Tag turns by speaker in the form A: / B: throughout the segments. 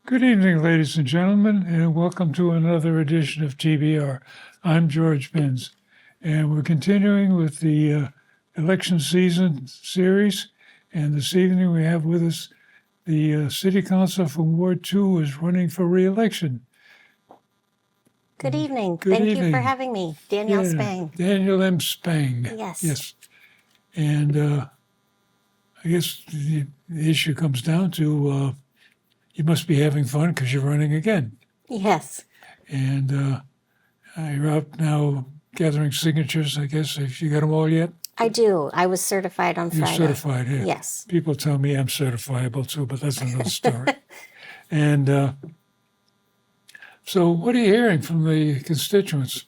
A: Good evening, ladies and gentlemen, and welcome to another edition of TBR. I'm George Binns, and we're continuing with the election season series. And this evening we have with us the City Councilor from Ward 2 who is running for re-election.
B: Good evening.
A: Good
B: Thank
A: evening.
B: you for having me, Danielle Spang.
A: Danielle M. Spang.
B: Yes.
A: And I guess the issue comes down to you must be having fun because you're running again.
B: Yes.
A: And you're out now gathering signatures, I guess. Have you got them all yet?
B: I do. I was certified on
A: You're
B: Friday.
A: certified, yeah.
B: Yes.
A: People tell me I'm certifiable too, but that's another story. And so what are you hearing from the constituents?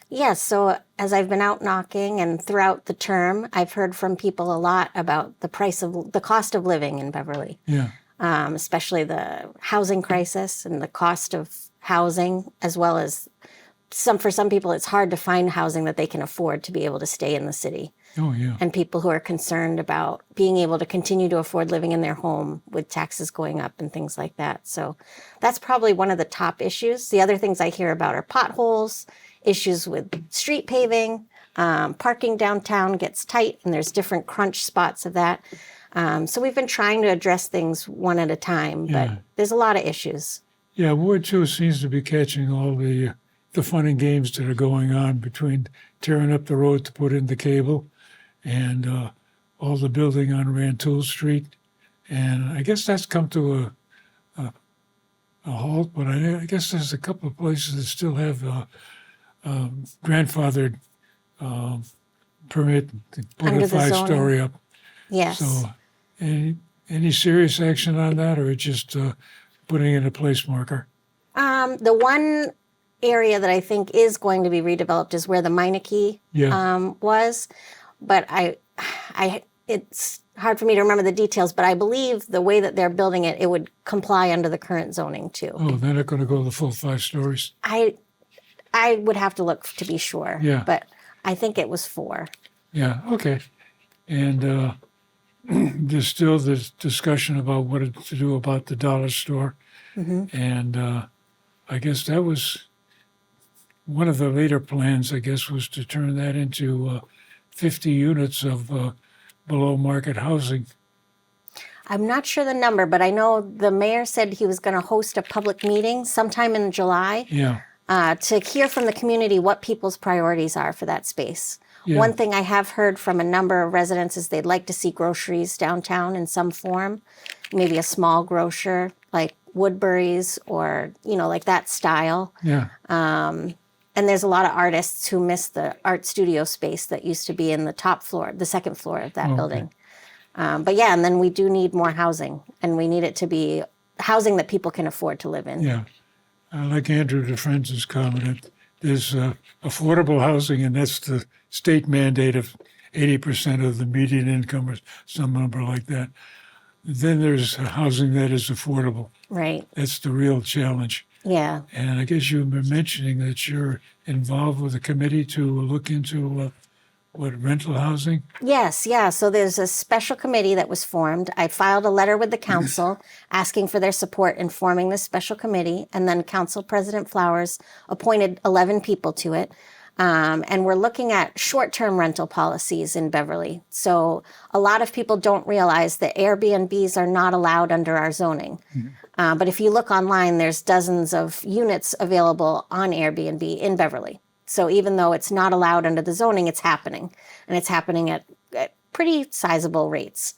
B: Yes. So as I've been out knocking and throughout the term, I've heard from people a lot about the cost of living in Beverly.
A: Yeah.
B: Especially the housing crisis and the cost of housing, as well as for some people, it's hard to find housing that they can afford to be able to stay in the city.
A: Oh, yeah.
B: And people who are concerned about being able to continue to afford living in their home with taxes going up and things like that. So that's probably one of the top issues. The other things I hear about are potholes, issues with street paving, parking downtown gets tight, and there's different crunch spots of that. So we've been trying to address things one at a time, but there's a lot of issues.
A: Yeah, Ward 2 seems to be catching all the fun and games that are going on between tearing up the road to put in the cable and all the building on Rantoul Street. And I guess that's come to a halt, but I guess there's a couple of places that still have grandfathered permit to put
B: Under
A: a
B: the zoning.
A: 5-story up.
B: Yes.
A: So any serious action on that, or just putting in a place marker?
B: The one area that I think is going to be redeveloped is where the Meineke was, but it's hard for me to remember the details, but I believe the way that they're building it, it would comply under the current zoning too.
A: Oh, they're not going to go the full 5 stories?
B: I would have to look to be sure, but I think it was 4.
A: Yeah, okay. And there's still this discussion about what to do about the dollar store. Mm-hmm. And I guess that was one of the later plans, I guess, was to turn that into 50 units of below market housing.
B: I'm not sure the number, but I know the mayor said he was going to host a public meeting sometime in July to hear from the community what people's priorities are for that space. Yeah. One thing I have heard from a number of residents is they'd like to see groceries downtown in some form, maybe a small grocer like Woodbury's or, like that style.
A: Yeah.
B: And there's a lot of artists who miss the art studio space that used to be in the second floor of that building. But yeah, and then we do need more housing, and we need it to be housing that people can afford to live in.
A: Yeah. Like Andrew DeFrence's comment, there's affordable housing, and that's the state mandate of 80% of the median income or some number like that. Then there's housing that is affordable.
B: Right.
A: That's the real challenge.
B: Yeah.
A: And I guess you were mentioning that you're involved with a committee to look into rental housing?
B: Yes, yeah. So there's a special committee that was formed. I filed a letter with the council asking for their support in forming this special committee. And then Council President Flowers appointed 11 people to it. And we're looking at short-term rental policies in Beverly. So a lot of people don't realize that Airbnbs are not allowed under our zoning. Mm-hmm. But if you look online, there's dozens of units available on Airbnb in Beverly. So even though it's not allowed under the zoning, it's happening. And it's happening at pretty sizable rates.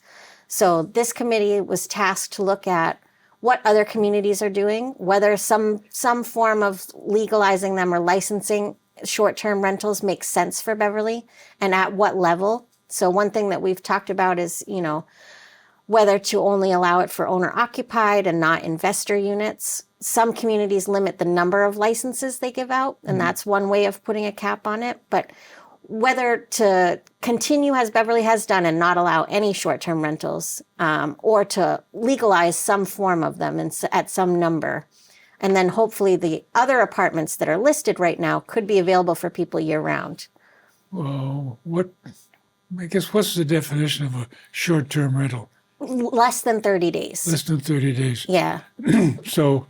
B: So this committee was tasked to look at what other communities are doing, whether some form of legalizing them or licensing short-term rentals makes sense for Beverly, and at what level. So one thing that we've talked about is, whether to only allow it for owner-occupied and not investor units. Some communities limit the number of licenses they give out, and that's one way of putting a cap on it. But whether to continue as Beverly has done and not allow any short-term rentals, or to legalize some form of them at some number. And then hopefully the other apartments that are listed right now could be available for people year-round.
A: Well, what's the definition of a short-term rental?
B: Less than 30 days.
A: Less than 30 days.
B: Yeah.
A: So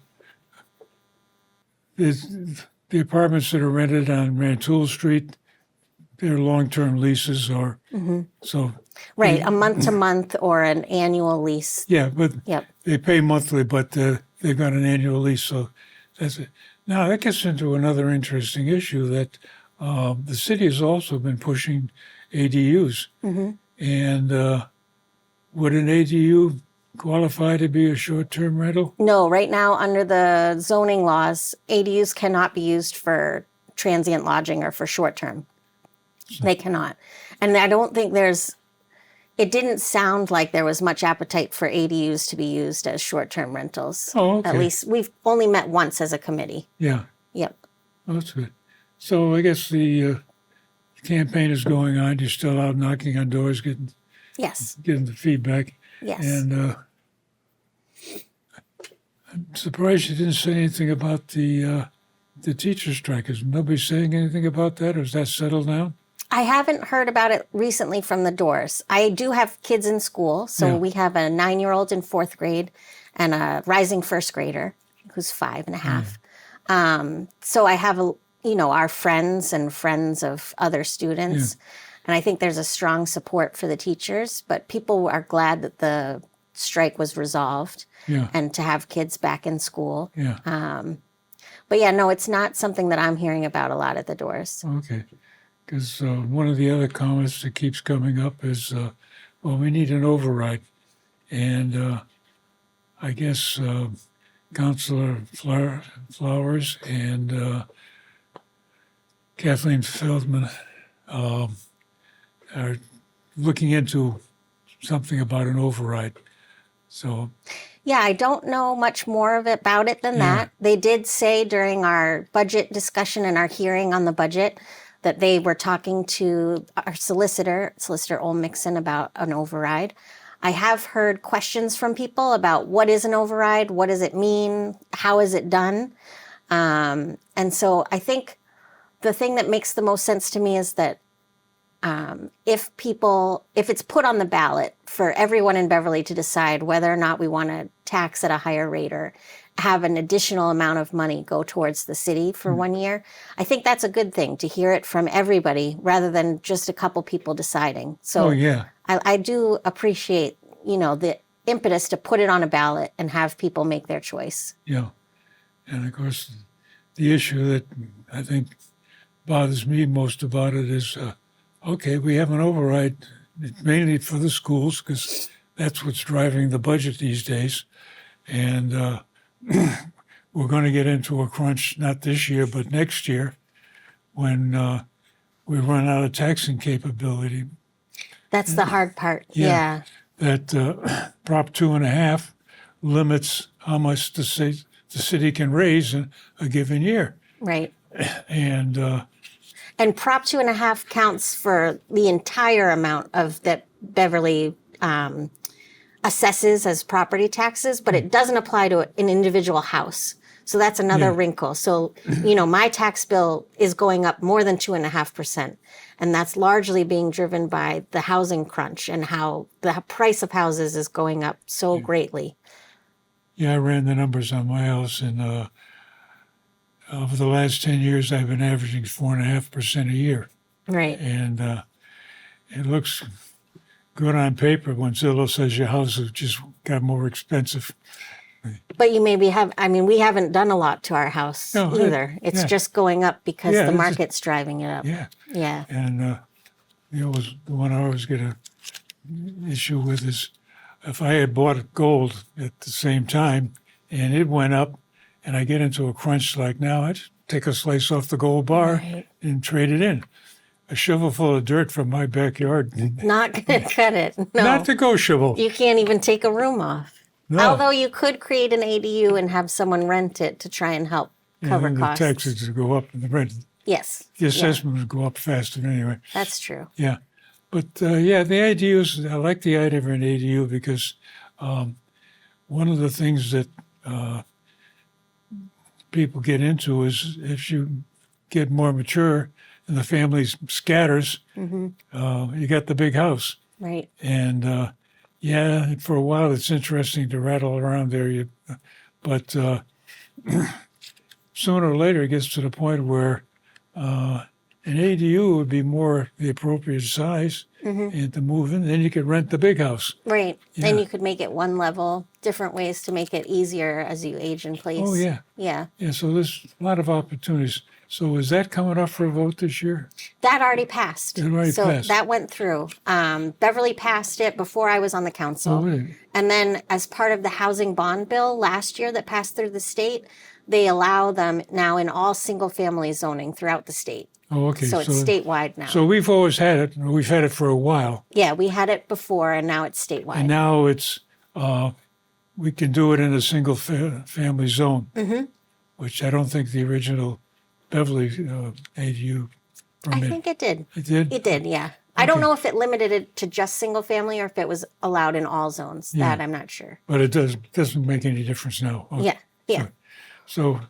A: the apartments that are rented on Rantoul Street, they're long-term leases or so.
B: Right. A month to month or an annual lease.
A: Yeah, but
B: Yep.
A: they pay monthly, but they've got an annual lease. So that's it. Now that gets into another interesting issue that the city has also been pushing ADUs. And would an ADU qualify to be a short-term rental?
B: No, right now, under the zoning laws, ADUs cannot be used for transient lodging or for short term. They cannot. And I don't think it didn't sound like there was much appetite for ADUs to be used as short term rentals.
A: Oh, okay.
B: At least we've only met once as a committee.
A: Yeah,
B: Yep.
A: oh, that's good. So I guess the campaign is going on. You're still out knocking on doors, getting
B: Yes.
A: the feedback.
B: Yes.
A: And I'm surprised you didn't say anything about the teacher strike. Is nobody saying anything about that, or is that settled down?
B: I haven't heard about it recently from the doors. I do have kids in school. So
A: Yeah.
B: we have a 9-year-old in 4th grade and a rising first grader who's 5.5. So I have, our friends and friends of other students. And I think there's a strong support for the teachers, but people are glad that the strike was resolved
A: Yeah,
B: and to have kids back in school.
A: yeah.
B: But yeah, no, it's not something that I'm hearing about a lot at the doors.
A: Okay. Because one of the other comments that keeps coming up is, well, we need an override. And I guess Councilor Flowers and Kathleen Feldman are looking into something about an override. So,
B: Yeah, I don't know much more about it than
A: Yeah.
B: that. They did say during our budget discussion and our hearing on the budget that they were talking to our Solicitor Olmixon, about an override. I have heard questions from people about what is an override, what does it mean, how is it done? And so I think the thing that makes the most sense to me is that if it's put on the ballot for everyone in Beverly to decide whether or not we want to tax at a higher rate or have an additional amount of money go towards the city for 1 year, I think that's a good thing to hear it from everybody rather than just a couple people deciding. So
A: oh, yeah.
B: I do appreciate, the impetus to put it on a ballot and have people make their choice.
A: Yeah. And of course, the issue that I think bothers me most about it is, okay, we have an override mainly for the schools because that's what's driving the budget these days. And we're going to get into a crunch, not this year, but next year when we run out of taxing capability.
B: That's the hard part.
A: Yeah.
B: Yeah.
A: That Prop 2.5 limits how much the city can raise in a given year.
B: Right.
A: And
B: And Prop 2.5 counts for the entire amount of that Beverly assesses as property taxes, but it doesn't apply to an individual house. So that's another wrinkle. So, my tax bill is going up more than 2.5%. And that's largely being driven by the housing crunch and how the price of houses is going up so greatly.
A: yeah, I ran the numbers on my house, and over the last 10 years, I've been averaging 4.5% a year.
B: Right.
A: And it looks good on paper when Zillow says your house has just got more expensive.
B: But you maybe we haven't done a lot to our house
A: No,
B: either. It's
A: yeah.
B: just going up because
A: Yeah,
B: the
A: it's
B: market's driving it up.
A: Yeah.
B: Yeah.
A: And was the one I always get an issue with is if I had bought gold at the same time and it went up and I get into a crunch like now, I'd take a slice off the gold bar
B: Right.
A: and trade it in. A shovel full of dirt from my backyard.
B: Not going to cut it. No.
A: Not negotiable.
B: You can't even take a room off.
A: No.
B: Although you could create an ADU and have someone rent it to try and help cover
A: and then
B: costs.
A: the taxes would go up and the rent,
B: Yes.
A: the
B: Yeah,
A: assessment would go up faster anyway.
B: that's true.
A: Yeah. But the ADUs, I like the idea of an ADU because one of the things that people get into is if you get more mature and the family scatters, you got the big house.
B: Right.
A: And Yeah, for a while it's interesting to rattle around there, but sooner or later it gets to the point where an ADU would be more the appropriate size and to move in. Then you could rent the big house.
B: Right.
A: Yeah.
B: And you could make it one level, different ways to make it easier as you age in place.
A: Oh, yeah.
B: Yeah.
A: Yeah, so there's a lot of opportunities. So is that coming up for a vote this year?
B: That already passed.
A: It already
B: so
A: passed.
B: that went through. Beverly passed it before I was on the council.
A: Oh, really?
B: And then as part of the housing bond bill last year that passed through the state, they allow them now in all single family zoning throughout the state.
A: Oh, okay.
B: So it's statewide now.
A: So we've always had it. We've had it for a while.
B: Yeah, we had it before and now it's statewide.
A: And now it's, we can do it in a single family zone, which I don't think the original Beverly ADU
B: I
A: permit.
B: think it did.
A: It did?
B: It did, yeah. I don't know if it limited it to just single family or if it was allowed in all zones.
A: Yeah.
B: That I'm not sure.
A: But it doesn't make any difference now. Okay.
B: Yeah, yeah.
A: So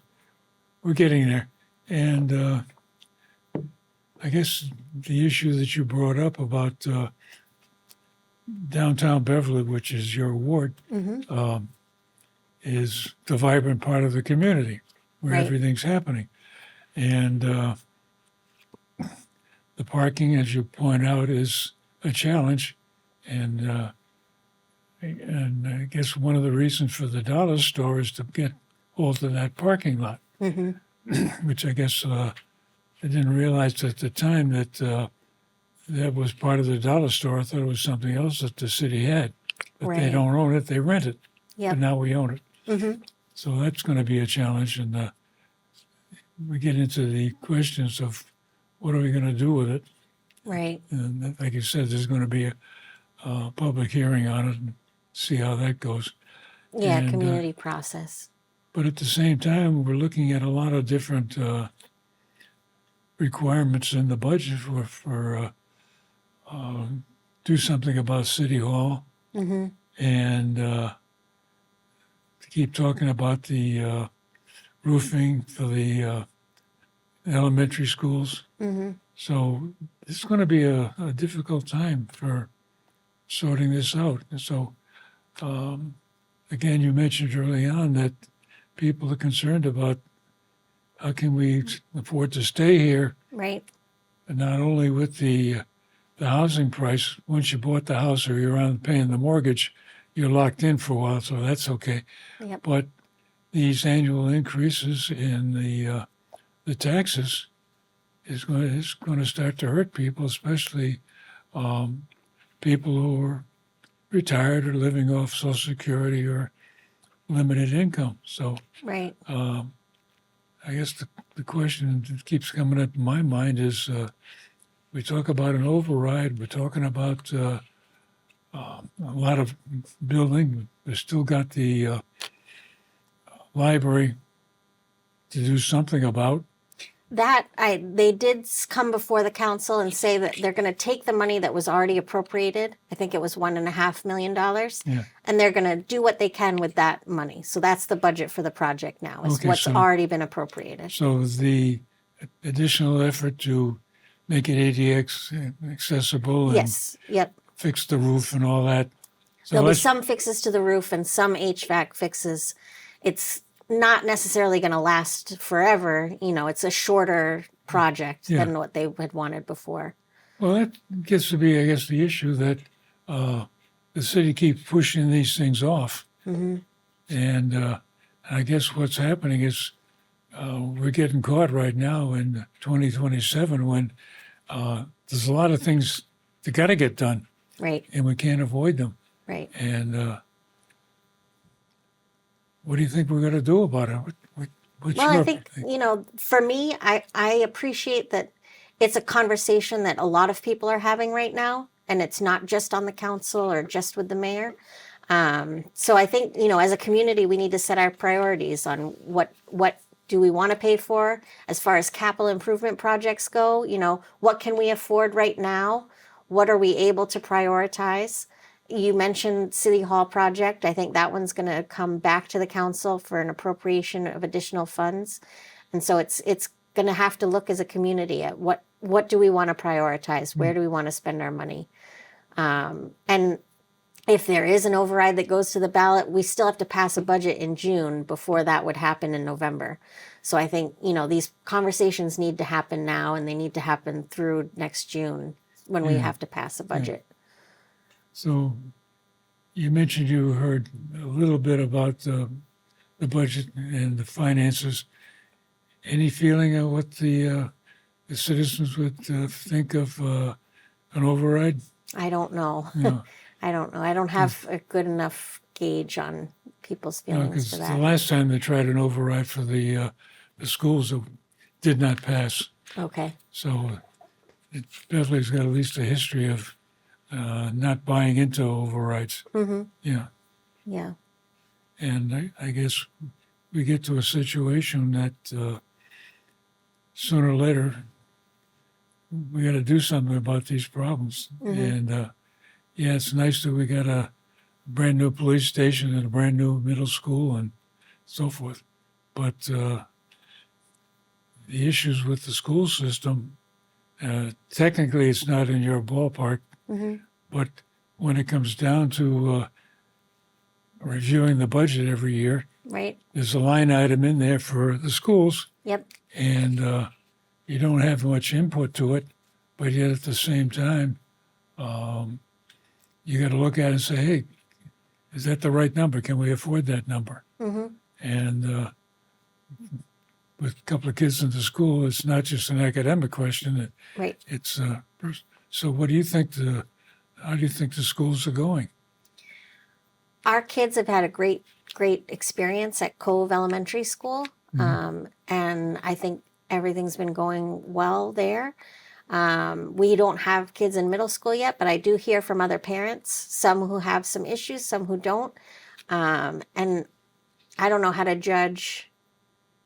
A: we're getting there. And I guess the issue that you brought up about downtown Beverly, which is your ward, is the vibrant part of the community where
B: Right.
A: everything's happening. And the parking, as you point out, is a challenge. And I guess one of the reasons for the dollar store is to get hold of that parking lot, which I guess I didn't realize at the time that that was part of the dollar store. I thought it was something else that the city had, but they
B: Right.
A: don't own it; they rent it.
B: Yep.
A: But now we own it, so that's going to be a challenge. And we get into the questions of what are we going to do with it.
B: Right.
A: And like you said, there's going to be a public hearing on it and see how that goes.
B: Yeah,
A: And,
B: community process.
A: But at the same time, we're looking at a lot of different requirements in the budget for do something about City Hall and to keep talking about the roofing for the elementary schools. So it's going to be a difficult time for sorting this out. And so, again, you mentioned early on that people are concerned about how can we afford to stay here,
B: Right.
A: and not only with the housing price. Once you bought the house or you're on paying the mortgage, you're locked in for a while, so that's okay.
B: Yep.
A: But these annual increases in the taxes is going to start to hurt people, especially people who are retired or living off Social Security or limited income. So
B: Right.
A: I guess the question that keeps coming up in my mind is we talk about an override. We're talking about a lot of building. We've still got the library to do something about.
B: They did come before the council and say that they're going to take the money that was already appropriated. I think it was $1.5 million,
A: Yeah.
B: and they're going to do what they can with that money. So that's the budget for the project now. Is
A: Okay,
B: what's
A: so-
B: already been appropriated.
A: So the additional effort to make it ADX accessible and
B: Yes. Yep.
A: fix the roof and all that. So
B: There'll be
A: let's-
B: some fixes to the roof and some HVAC fixes. It's not necessarily going to last forever. You know, it's a shorter project
A: Yeah.
B: than what they had wanted before.
A: Well, that gets to be, I guess, the issue that the city keeps pushing these things off. And I guess what's happening is we're getting caught right now in 2027 when there's a lot of things that got to get done,
B: Right.
A: and we can't avoid them.
B: Right.
A: And what do you think we're going to do about it? What's
B: Well,
A: your
B: I think, you know, for me, I appreciate that it's a conversation that a lot of people are having right now, and it's not just on the council or just with the mayor. So I think, you know, as a community, we need to set our priorities on what do we want to pay for as far as capital improvement projects go. You know, what can we afford right now? What are we able to prioritize? You mentioned City Hall project. I think that one's going to come back to the council for an appropriation of additional funds. And so it's going to have to look as a community at what do we want to prioritize? Where do we want to spend our money? And if there is an override that goes to the ballot, we still have to pass a budget in June before that would happen in November. So I think, these conversations need to happen now, and they need to happen through next June when we
A: Yeah.
B: have to pass a budget.
A: So you mentioned you heard a little bit about the budget and the finances. Any feeling of what the citizens would think of an override?
B: I don't know.
A: No,
B: I don't know. I don't have a good enough gauge on people's feelings
A: because
B: for
A: the
B: that.
A: last time they tried an override for the schools, it did not pass.
B: Okay.
A: So Beverly's got at least a history of not buying into overrides.
B: Mm-hmm.
A: Yeah,
B: Yeah.
A: and I guess we get to a situation that sooner or later we got to do something about these problems. And yeah, it's nice that we got a brand new police station and a brand new middle school and so forth. But the issues with the school system, technically it's not in your ballpark, but when it comes down to reviewing the budget every year,
B: Right.
A: there's a line item in there for the schools,
B: Yep.
A: and you don't have much input to it, but yet at the same time, you got to look at it and say, hey, is that the right number? Can we afford that number? And with a couple of kids in the school, it's not just an academic question.
B: Right.
A: It's so. What do you think how do you think the schools are going?
B: Our kids have had a great experience at Cove Elementary School, and I think everything's been going well there. We don't have kids in middle school yet, but I do hear from other parents, some who have some issues, some who don't. And I don't know how to judge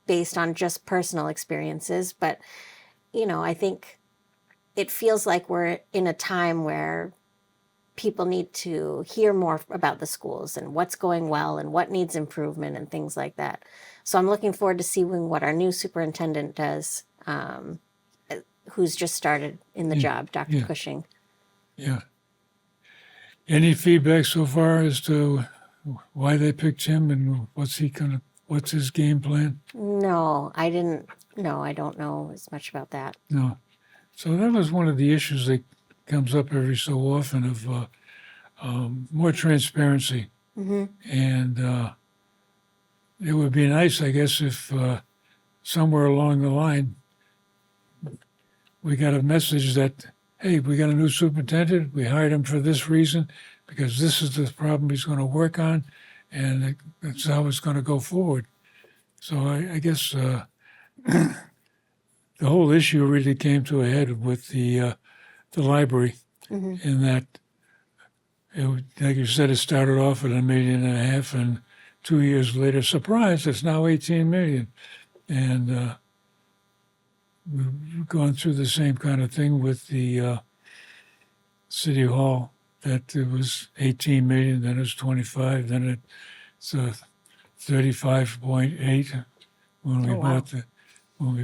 B: based on just personal experiences, but, I think it feels like we're in a time where people need to hear more about the schools and what's going well and what needs improvement and things like that. So I'm looking forward to seeing what our new superintendent does, who's just started in the job, Dr.
A: yeah.
B: Cushing.
A: Yeah. Any feedback so far as to why they picked him and what's his game plan?
B: No, I didn't. No, I don't know as much about that.
A: No. So that was one of the issues that comes up every so often of more transparency. And it would be nice, I guess, if somewhere along the line we got a message that, hey, we got a new superintendent, we hired him for this reason, because this is the problem he's going to work on, and that's how it's going to go forward. So I guess the whole issue really came to a head with the library, in that, like you said, it started off at $1.5 million, and 2 years later, surprise, it's now $18 million. And we've gone through the same kind of thing with the City Hall, that it was 18 million, then it was 25, then it's 35.8 when we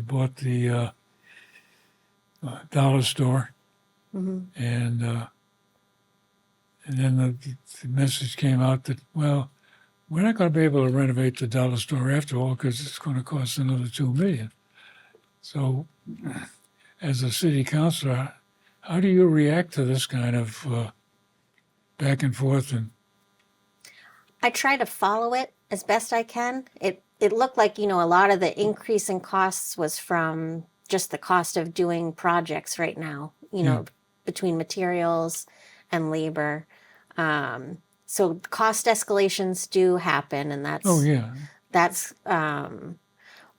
A: bought the dollar store. And then the message came out that, well, we're not going to be able to renovate the dollar store after all, because it's going to cost another $2 million. So, as a city councilor, how do you react to this kind of back and forth? And
B: I try to follow it as best I can. It looked like, a lot of the increase in costs was from just the cost of doing projects right now, between materials and labor. So cost escalations do happen, and that's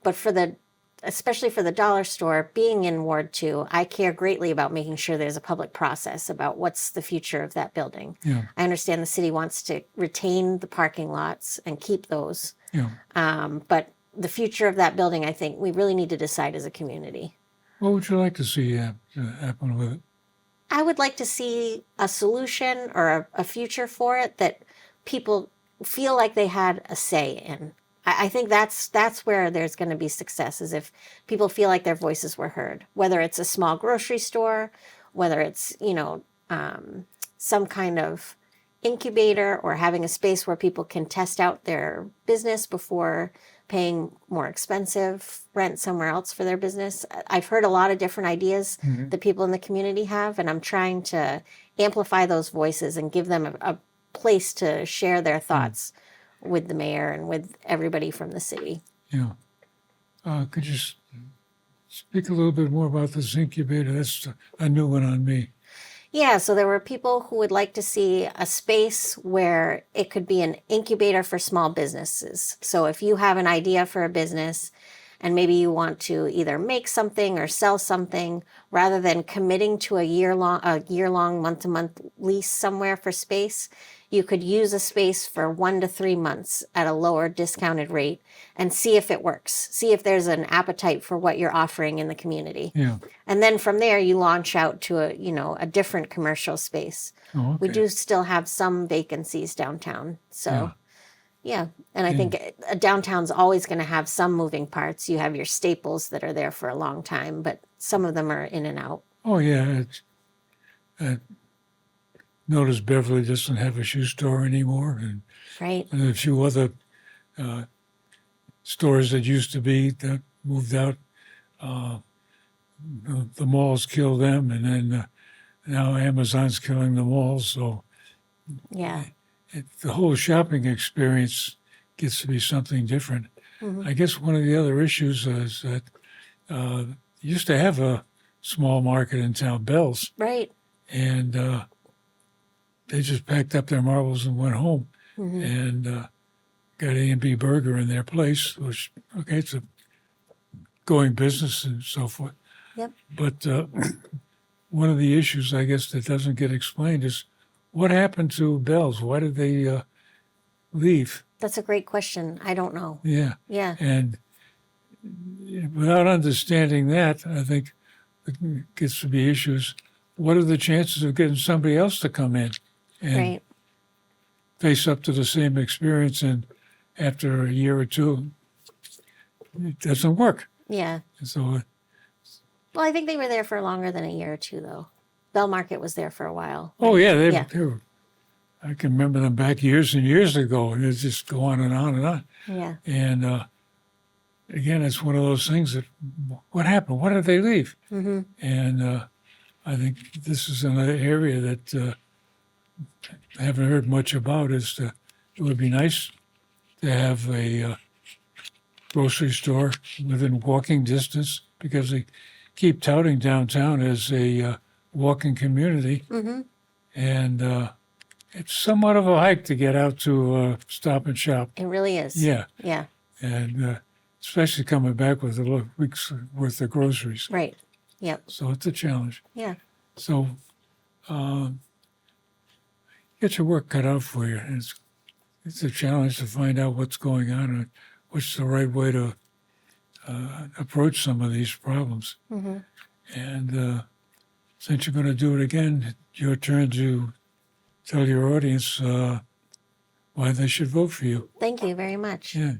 B: but especially for the dollar store, being in Ward 2, I care greatly about making sure there's a public process about what's the future of that building.
A: Yeah.
B: I understand the city wants to retain the parking lots and keep those.
A: Yeah.
B: But the future of that building, I think we really need to decide as a community.
A: What would you like to see happen with it?
B: I would like to see a solution or a future for it that people feel like they had a say in. I think that's where there's going to be success, is if people feel like their voices were heard, whether it's a small grocery store, whether it's, some kind of incubator or having a space where people can test out their business before paying more expensive rent somewhere else for their business. I've heard a lot of different ideas that people in the community have, and I'm trying to amplify those voices and give them a place to share their thoughts with the mayor and with everybody from the city.
A: Yeah. Could you speak a little bit more about this incubator? That's a new one on me.
B: Yeah, so there were people who would like to see a space where it could be an incubator for small businesses. So if you have an idea for a business and maybe you want to either make something or sell something, rather than committing to a year-long, month-to-month lease somewhere for space, you could use a space for 1 to 3 months at a lower discounted rate and see if it works. See if there's an appetite for what you're offering in the community.
A: Yeah.
B: And then from there, you launch out to a different commercial space.
A: Oh, okay.
B: We do still have some vacancies downtown. So, yeah. And I think downtown's always going to have some moving parts. You have your staples that are there for a long time, but some of them are in and out.
A: Oh, yeah. Notice Beverly doesn't have a shoe store anymore, and
B: Right.
A: a few other stores that used to be that moved out. The malls killed them, and then now Amazon's killing the malls. So
B: Yeah.
A: the whole shopping experience gets to be something different. I guess one of the other issues is that you used to have a small market in town, Bell's,
B: Right.
A: and they just packed up their marbles and went home and got A&B Burger in their place, which, okay, it's a going business and so forth.
B: Yep.
A: But one of the issues, I guess, that doesn't get explained is what happened to Bell's? Why did they leave?
B: That's a great question. I don't know.
A: Yeah.
B: Yeah.
A: And without understanding that, I think it gets to be issues. What are the chances of getting somebody else to come in and
B: Right.
A: face up to the same experience, and after a year or two, it doesn't work?
B: Yeah.
A: And so,
B: Well, I think they were there for longer than a year or two, though. Bell Market was there for a while.
A: oh yeah,
B: Yeah.
A: they were. I can remember them back years and years ago, and it just go on and on and on.
B: Yeah.
A: And again, it's one of those things that, what happened? Why did they leave? And I think this is another area that I haven't heard much about. Is it would be nice to have a grocery store within walking distance, because they keep touting downtown as a walking community, and it's somewhat of a hike to get out to Stop and Shop.
B: It really is.
A: Yeah,
B: Yeah.
A: and especially coming back with a week's worth of groceries.
B: Right. Yep.
A: So it's a challenge.
B: Yeah.
A: So get your work cut out for you. And it's a challenge to find out what's going on and what's the right way to approach some of these problems. And since you're going to do it again, it's your turn to tell your audience why they should vote for you.
B: Thank you very much.
A: Yeah.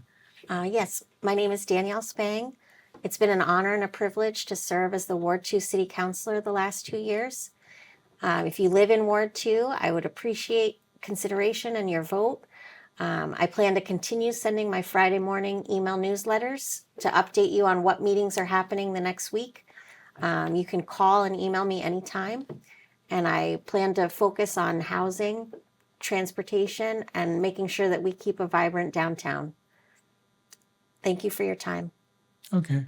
B: Yes, my name is Danielle Spang. It's been an honor and a privilege to serve as the Ward 2 City Councilor the last 2 years. If you live in Ward 2, I would appreciate consideration and your vote. I plan to continue sending my Friday morning email newsletters to update you on what meetings are happening the next week. You can call and email me anytime. And I plan to focus on housing, transportation, and making sure that we keep a vibrant downtown. Thank you for your time.
A: Okay.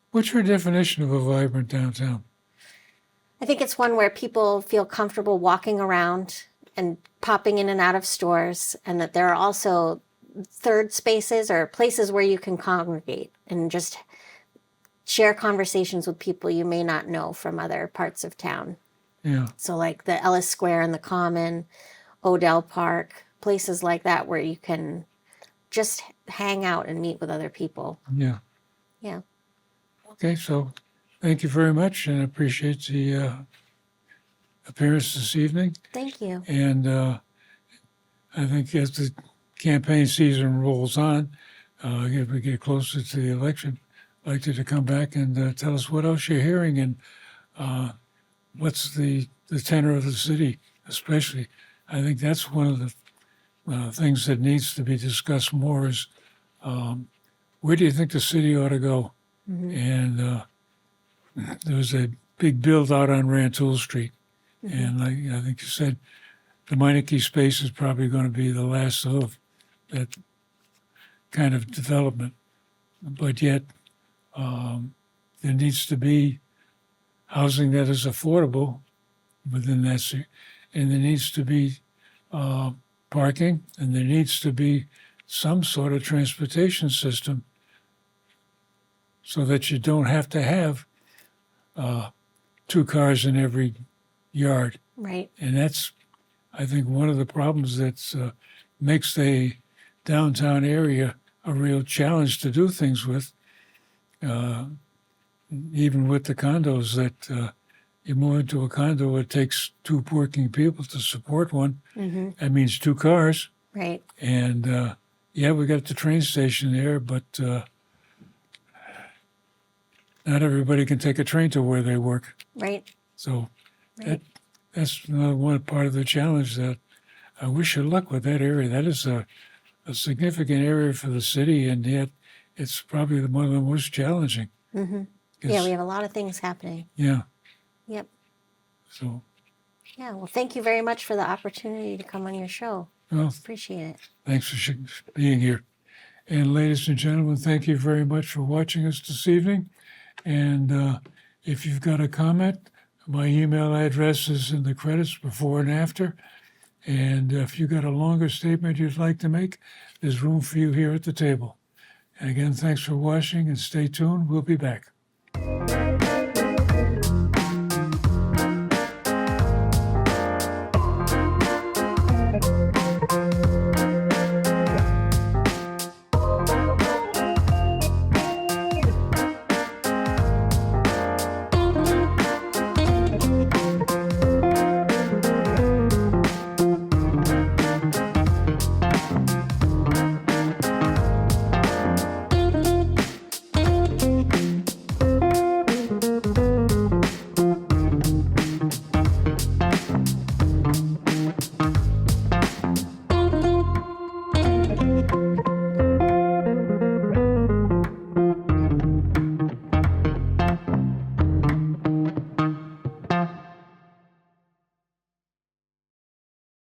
A: What's your definition of a vibrant downtown?
B: I think it's one where people feel comfortable walking around and popping in and out of stores, and that there are also third spaces or places where you can congregate and just share conversations with people you may not know from other parts of town.
A: Yeah.
B: So like the Ellis Square and the Common, Odell Park, places like that where you can just hang out and meet with other people.
A: Yeah.
B: Yeah.
A: Okay, so thank you very much, and I appreciate the appearance this evening.
B: Thank you.
A: And I think as the campaign season rolls on, if we get closer to the election, I'd like you to come back and tell us what else you're hearing and what's the tenor of the city especially, I think that's one of the things that needs to be discussed more is where do you think the city ought to go? And there was a big build out on Rantoul Street. And like I think you said, the Meineke space is probably going to be the last of that kind of development. But yet, there needs to be housing that is affordable within that city. And there needs to be parking, and there needs to be some sort of transportation system so that you don't have to have 2 cars in every yard.
B: Right.
A: And that's, I think, one of the problems that makes the downtown area a real challenge to do things with, even with the condos that you move into a condo, it takes 2 working people to support one. That means 2 cars.
B: Right.
A: And yeah, we got the train station there, but not everybody can take a train to where they work.
B: Right.
A: So that's another one part of the challenge that I wish you luck with that area. That is a significant area for the city, and yet it's probably one of the most challenging.
B: Yeah, we have a lot of things happening.
A: Yeah.
B: Yep.
A: So,
B: Yeah, well, thank you very much for the opportunity to come on your show.
A: well,
B: Appreciate it.
A: thanks for being here. And ladies and gentlemen, thank you very much for watching us this evening. And if you've got a comment, my email address is in the credits before and after. And if you've got a longer statement you'd like to make, there's room for you here at the table. And again, thanks for watching and stay tuned. We'll be back.